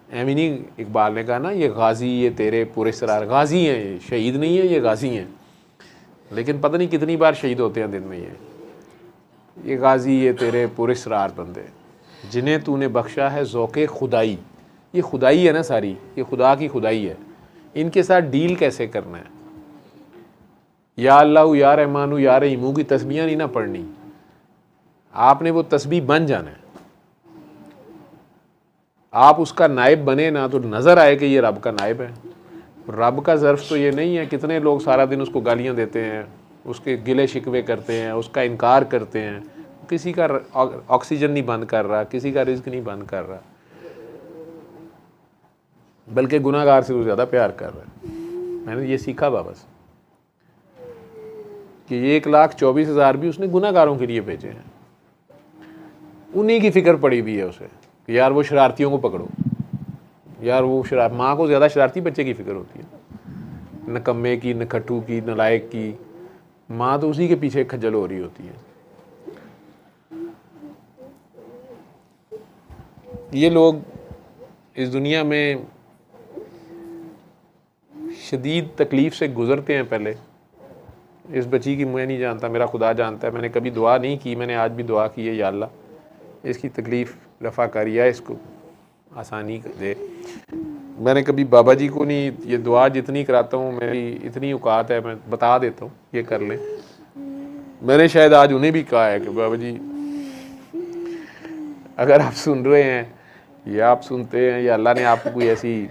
Amy नहीं, इकबाल ने कहा ना ये गाजी ये तेरे पुरस्कार, गाजी हैं ये, शहीद नहीं है ये, गाजी हैं। लेकिन पता नहीं कितनी बार शहीद होते हैं दिन में ये गाजी ये तेरे पुरस्कार बंदे जिन्हें तूने बख्शा है ज़ौक़े खुदाई। ये खुदाई है ना सारी, ये खुदा की खुदाई है। इनके साथ डील कैसे करना है? या अल्लाह या रहमानु या रहीमू की तस्बीहां नहीं ना पढ़नी, आपने वो तस्बीह बन जाना है। आप उसका नायब बने ना तो नज़र आए कि ये रब का नायब है। रब का ज़र्फ़ तो ये नहीं है। कितने लोग सारा दिन उसको गालियाँ देते हैं, उसके गिले शिकवे करते हैं, उसका इनकार करते हैं। किसी का ऑक्सीजन नहीं बंद कर रहा, किसी का रिज़्क नहीं बंद कर रहा, बल्कि गुनाहगार से वो ज़्यादा प्यार कर रहा है। मैंने ये सीखा वापस कि 1,24,000 भी उसने गुनाहगारों के लिए भेजे हैं। उन्हीं की फ़िक्र पड़ी हुई है उसे कि यार वो शरारतियों को पकड़ो, यार वो माँ को ज़्यादा शरारती बच्चे की फ़िक्र होती है, नकम्मे की, नखट्टू की, नलायक की। माँ तो उसी के पीछे खज्जल हो रही होती है। ये लोग इस दुनिया में शदीद तकलीफ़ से गुज़रते हैं। पहले इस बच्ची की मैं नहीं जानता, मेरा खुदा जानता है। मैंने कभी दुआ नहीं की, मैंने आज भी दुआ की है, या अल्लाह इसकी तकलीफ़ रफ़ा कर, या इसको आसानी दे। मैंने कभी बाबा जी को नहीं, ये दुआ जितनी कराता हूँ मेरी इतनी औकात है, मैं बता देता हूँ ये कर लें। मैंने शायद आज उन्हें भी कहा है कि बाबा जी अगर आप सुन रहे हैं या आप सुनते हैं, या अल्लाह ने आपको कोई ऐसी,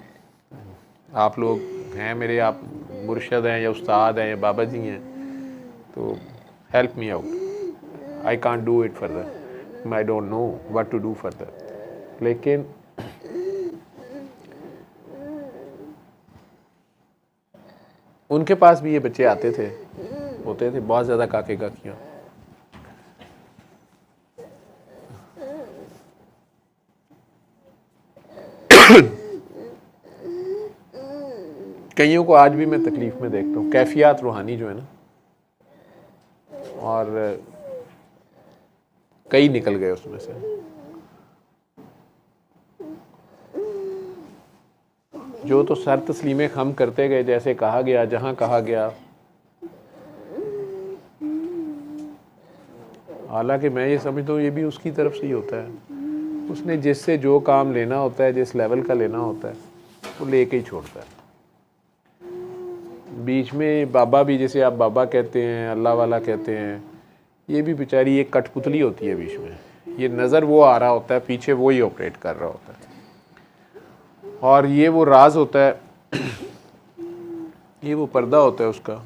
आप लोग हैं मेरे, आप मुर्शद हैं या उस्ताद हैं या बाबा जी हैं, तो help me out. I can't do it further, I don't know what to do further. लेकिन उनके पास भी ये बच्चे आते थे, होते थे बहुत ज़्यादा काके काकियाँ। कईयों को आज भी मैं तकलीफ़ में देखता हूँ, कैफियत रूहानी जो है ना, और कई निकल गए उसमें से। जो तो सर तस्लीमें खम करते गए, जैसे कहा गया, जहाँ कहा गया। हालांकि मैं ये समझता हूँ ये भी उसकी तरफ से ही होता है। उसने जिससे जो काम लेना होता है, जिस लेवल का लेना होता है, वो लेके ही छोड़ता है। बीच में बाबा भी, जैसे आप बाबा कहते हैं, अल्लाह वाला कहते हैं, ये भी बेचारी एक कठपुतली होती है बीच में। ये नज़र वो आ रहा होता है, पीछे वो ही ऑपरेट कर रहा होता है, और ये वो राज होता है, ये वो पर्दा होता है उसका।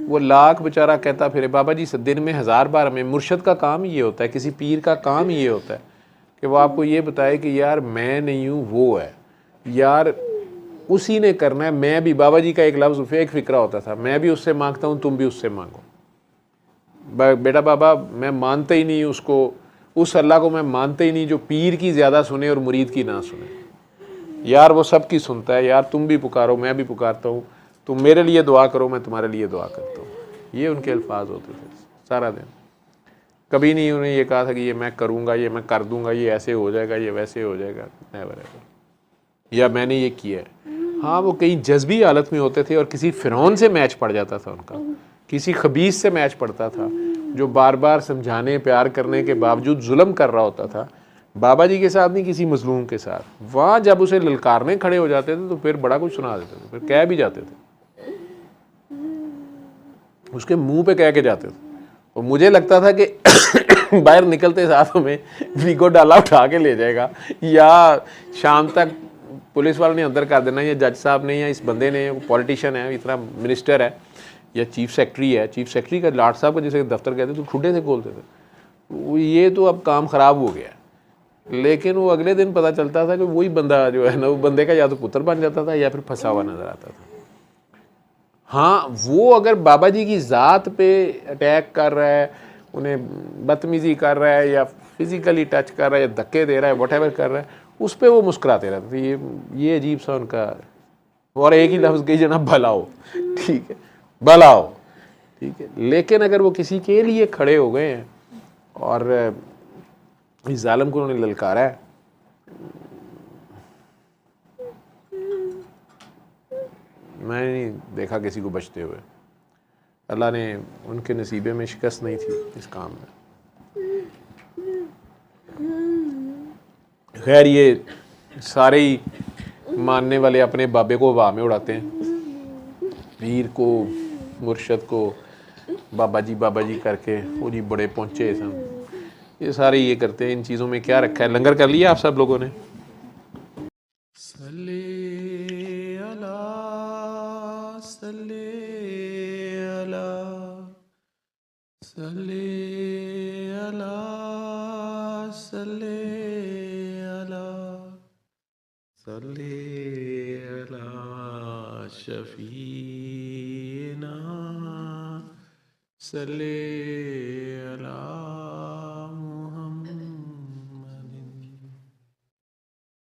वो लाख बेचारा कहता फिरे, बाबा जी दिन में 1000 बार हमें, मुर्शद का काम ही ये होता है, किसी पीर का काम ही ये होता है कि वो आपको ये बताए कि यार मैं नहीं हूँ, वो है, यार उसी ने करना है। मैं भी, बाबा जी का एक लफ्ज़, एक फ़िक्रा होता था, मैं भी उससे मांगता हूँ, तुम भी उससे मांगो। बेटा बाबा मैं मानते ही नहीं उसको, उस अल्लाह को मैं मानते ही नहीं जो पीर की ज़्यादा सुने और मुरीद की ना सुने। यार वो सब की सुनता है, यार तुम भी पुकारो, मैं भी पुकारता हूँ, तुम मेरे लिए दुआ करो, मैं तुम्हारे लिए दुआ करता हूँ। ये उनके अल्फाज होते थे सारा दिन। कभी नहीं उन्हें ये कहा था कि ये मैं करूँगा, ये मैं कर दूँगा, ये ऐसे हो जाएगा, ये वैसे हो जाएगा, नेवर एवर, या मैंने ये किया है। हाँ वो कई जज्बी हालत में होते थे और किसी फ़िरौन से मैच पड़ जाता था उनका, किसी खबीस से मैच पड़ता था जो बार बार समझाने, प्यार करने के बावजूद जुल्म कर रहा होता था। बाबा जी के साथ नहीं, किसी मजलूम के साथ। वहाँ जब उसे ललकारने खड़े हो जाते थे तो फिर बड़ा कुछ सुना देते थे, फिर कह भी जाते थे, उसके मुंह पे कह के जाते थे। और मुझे लगता था कि बाहर निकलते साथ हमें वीगो डाला उठा के ले जाएगा, या शाम तक पुलिस वालों ने अंदर कर देना, या जज साहब ने, या इस बंदे ने, पॉलिटिशियन है, इतना मिनिस्टर है, या चीफ सेक्रेटरी है, चीफ सेक्रेटरी का लाट साहब का जिसे दफ्तर कहते तो ठुड्डे से खोलते थे। ये तो अब काम ख़राब हो गया। लेकिन वो अगले दिन पता चलता था कि वही बंदा जो है ना, वो बंदे का या तो पुत्र बन जाता था या फिर फंसा हुआ नज़र आता था। हाँ वो अगर बाबा जी की ज़ात पे अटैक कर रहा है, उन्हें बदतमीज़ी कर रहा है, या फिज़िकली टच कर रहा है, या धक्के दे रहा है, व्हाटएवर कर रहा है, उस पर वो मुस्कुराते रहते थे। ये अजीब सा उनका, और एक ही लफ्ज़ कही जनाब, भला हो, ठीक है, भला हो, ठीक है। लेकिन अगर वो किसी के लिए खड़े हो गए हैं और इस जालिम को उन्होंने ललकारा है, मैंने नहीं देखा किसी को बचते हुए। अल्लाह ने उनके नसीबे में शिकस्त नहीं थी इस काम में। खैर ये सारे ही मानने वाले अपने बाबे को हवा में उड़ाते हैं, पीर को मुर्शद को बाबा जी करके, वो जी बड़े पहुँचे सब, ये सारे ये करते हैं। इन चीज़ों में क्या रखा है? लंगर कर लिया आप सब लोगों ने? सल्ले अला सल्ले अला सल्ले अला सल्ले अला सल्ले अला शफीना सल्ले अला